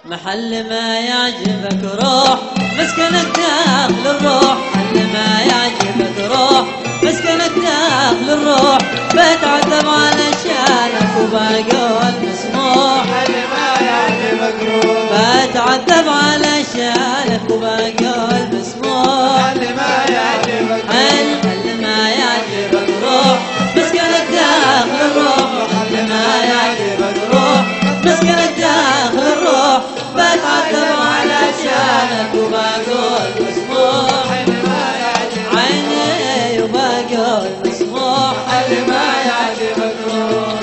محل ما يعجبك روح، مسكنك داخل الروح. محل ما يعجبك روح، مسكنك داخل الروح. بتعذب على شانك وبقول مسموح. محل ما يعجبك روح، بتعذب على شانك وبقول مسموح. محل ما يعجبك روح، محل ما يعجبك روح، مسكنك داخل الروح. محل ما يعجبك روح، مسكنك داخل الروح. بتعذب على شانك وبقول مسموح. محل ما يعجبك عيني وبقول مسموح. محل ما يعجبك روح.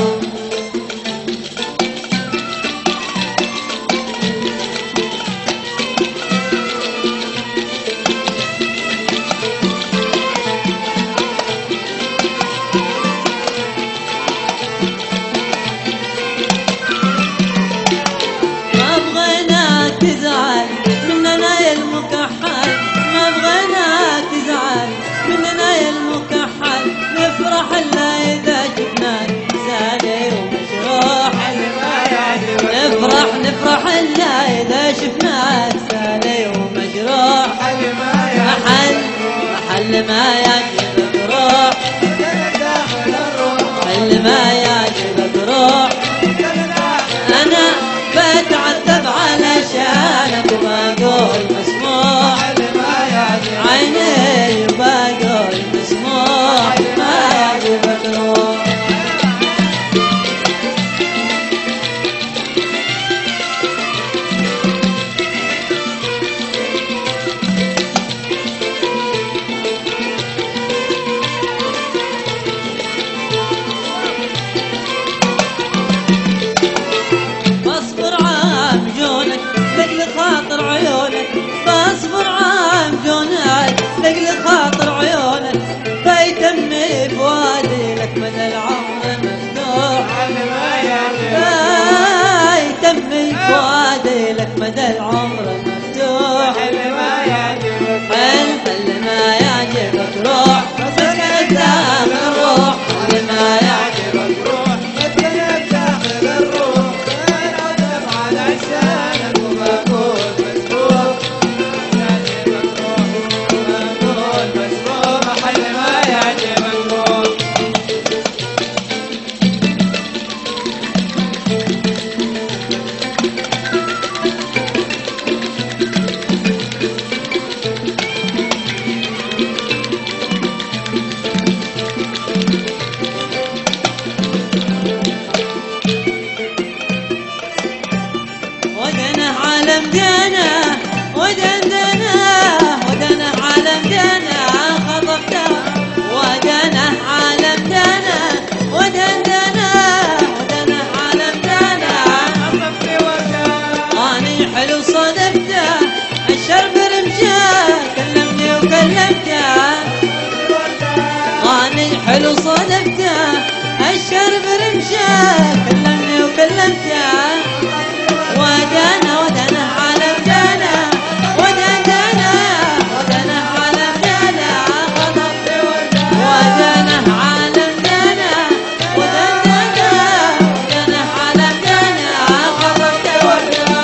ما بغيناك تزعل مننا يا المكحل. ما بغيناك تزعل مننا يا المكحل. نفرح الا اذا شفناك سالي ومجروح. محل ما يعجبك نفرح نفرح الا اذا شفناك سالي ومجروح. محل ما محل يعجبك محل ما يعجبك روح. مسكنك داخل الروح، محل ما يعجبك روح. مسكنك داخل انا بتعذب على شانك وبقول مسموح. محل ما يعجبك عيني وبقول مسموح. ما يعجبك روح. بصبر عام جونك لقل خاطر عيونك. بصبر عام جونك لقل خاطر عيونك. فيتمي بوادي لك مدى العمر مفتوح. محل ما يعجبك فيتمي بوادي لك مدى العمر مفتوح. محل ما يعجبك حل ما يعجبك روح، مسكنك داخل الروح. حل ما يعجبك روح، مسكنك داخل الروح. بتعذب على لسانك وبقول مسموح. يعجبك روح وبقول مسموح. محل ما يعجبك روح. ودنا عالم دينا ودندنا. ودنا عالم دينا خطفته. ودنا عالم دينا ودندنا. ودنا عالم دينا عطفت وردان اني حلو صدفته. الشرب رمشه كلمني وكلمته. اني حلو صدفته. الشرب رمشه كلمني وكلمته. ودنا ودنا عالم دنا. ودنا ودنا عالم دنا خطفت وردان. ودنا عالم دنا. ودنا ودنا عالم دنا خطفت وردان.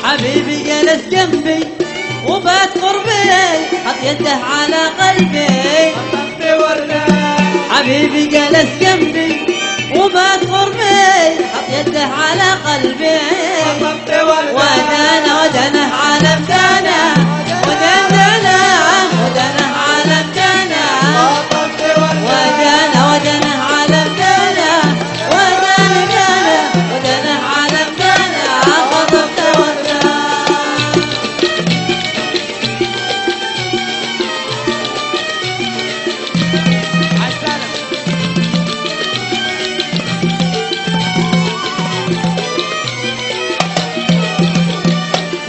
حبيبي جلس جنبي وبات قربي. حط يده على قلبي. عطفت وردان حبيبي جلس جنبي وبات قربي. حط يده على قلبي. عطفت وردان ودنا ودنا عالم دنا. ودنا ودنا عالم دنا. عطفت وردان ودنا ودنا عالم دنا. ودنا ودنا عالم دنا خطفت وردان.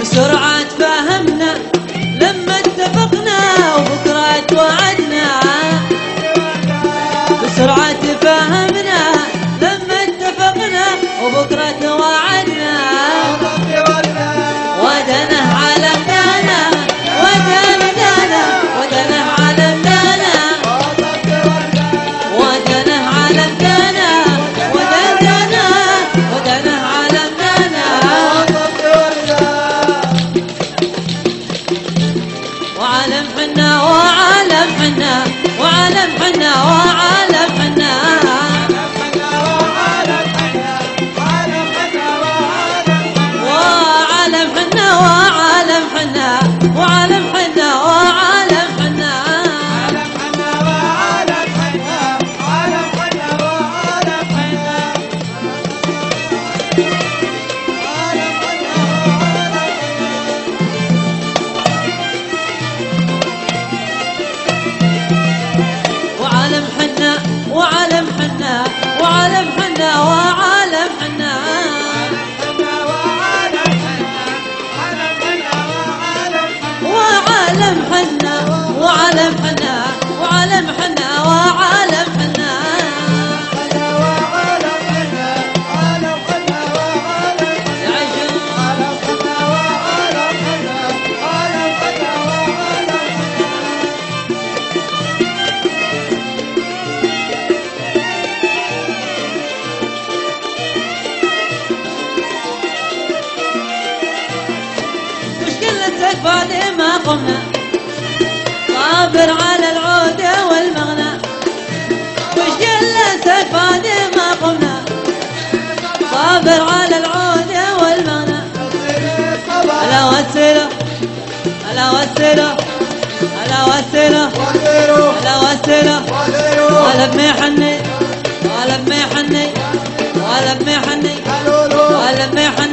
بسرعة تفهمنا وعالم حنا وعالم حنا وعالم حنا وعالم حنا وعالم حنا وعالم حنا وعالم حنا وعالم حنا وعالم حنا وعالم حنا وعالم حنا وعالم حنا وعالم حنا وعالم حنا وعالم حنا وعالم حنا مشكلتك بعد ما قمنا صابر على العود والمغنى مشكلتك بعد ما قمنا صابر على العود والمغنى هلا وسهلا هلا وسهلا هلا وسهلا هلا وسهلا هلا بمحني هلا بمحني هلا بمحني هلا بمحني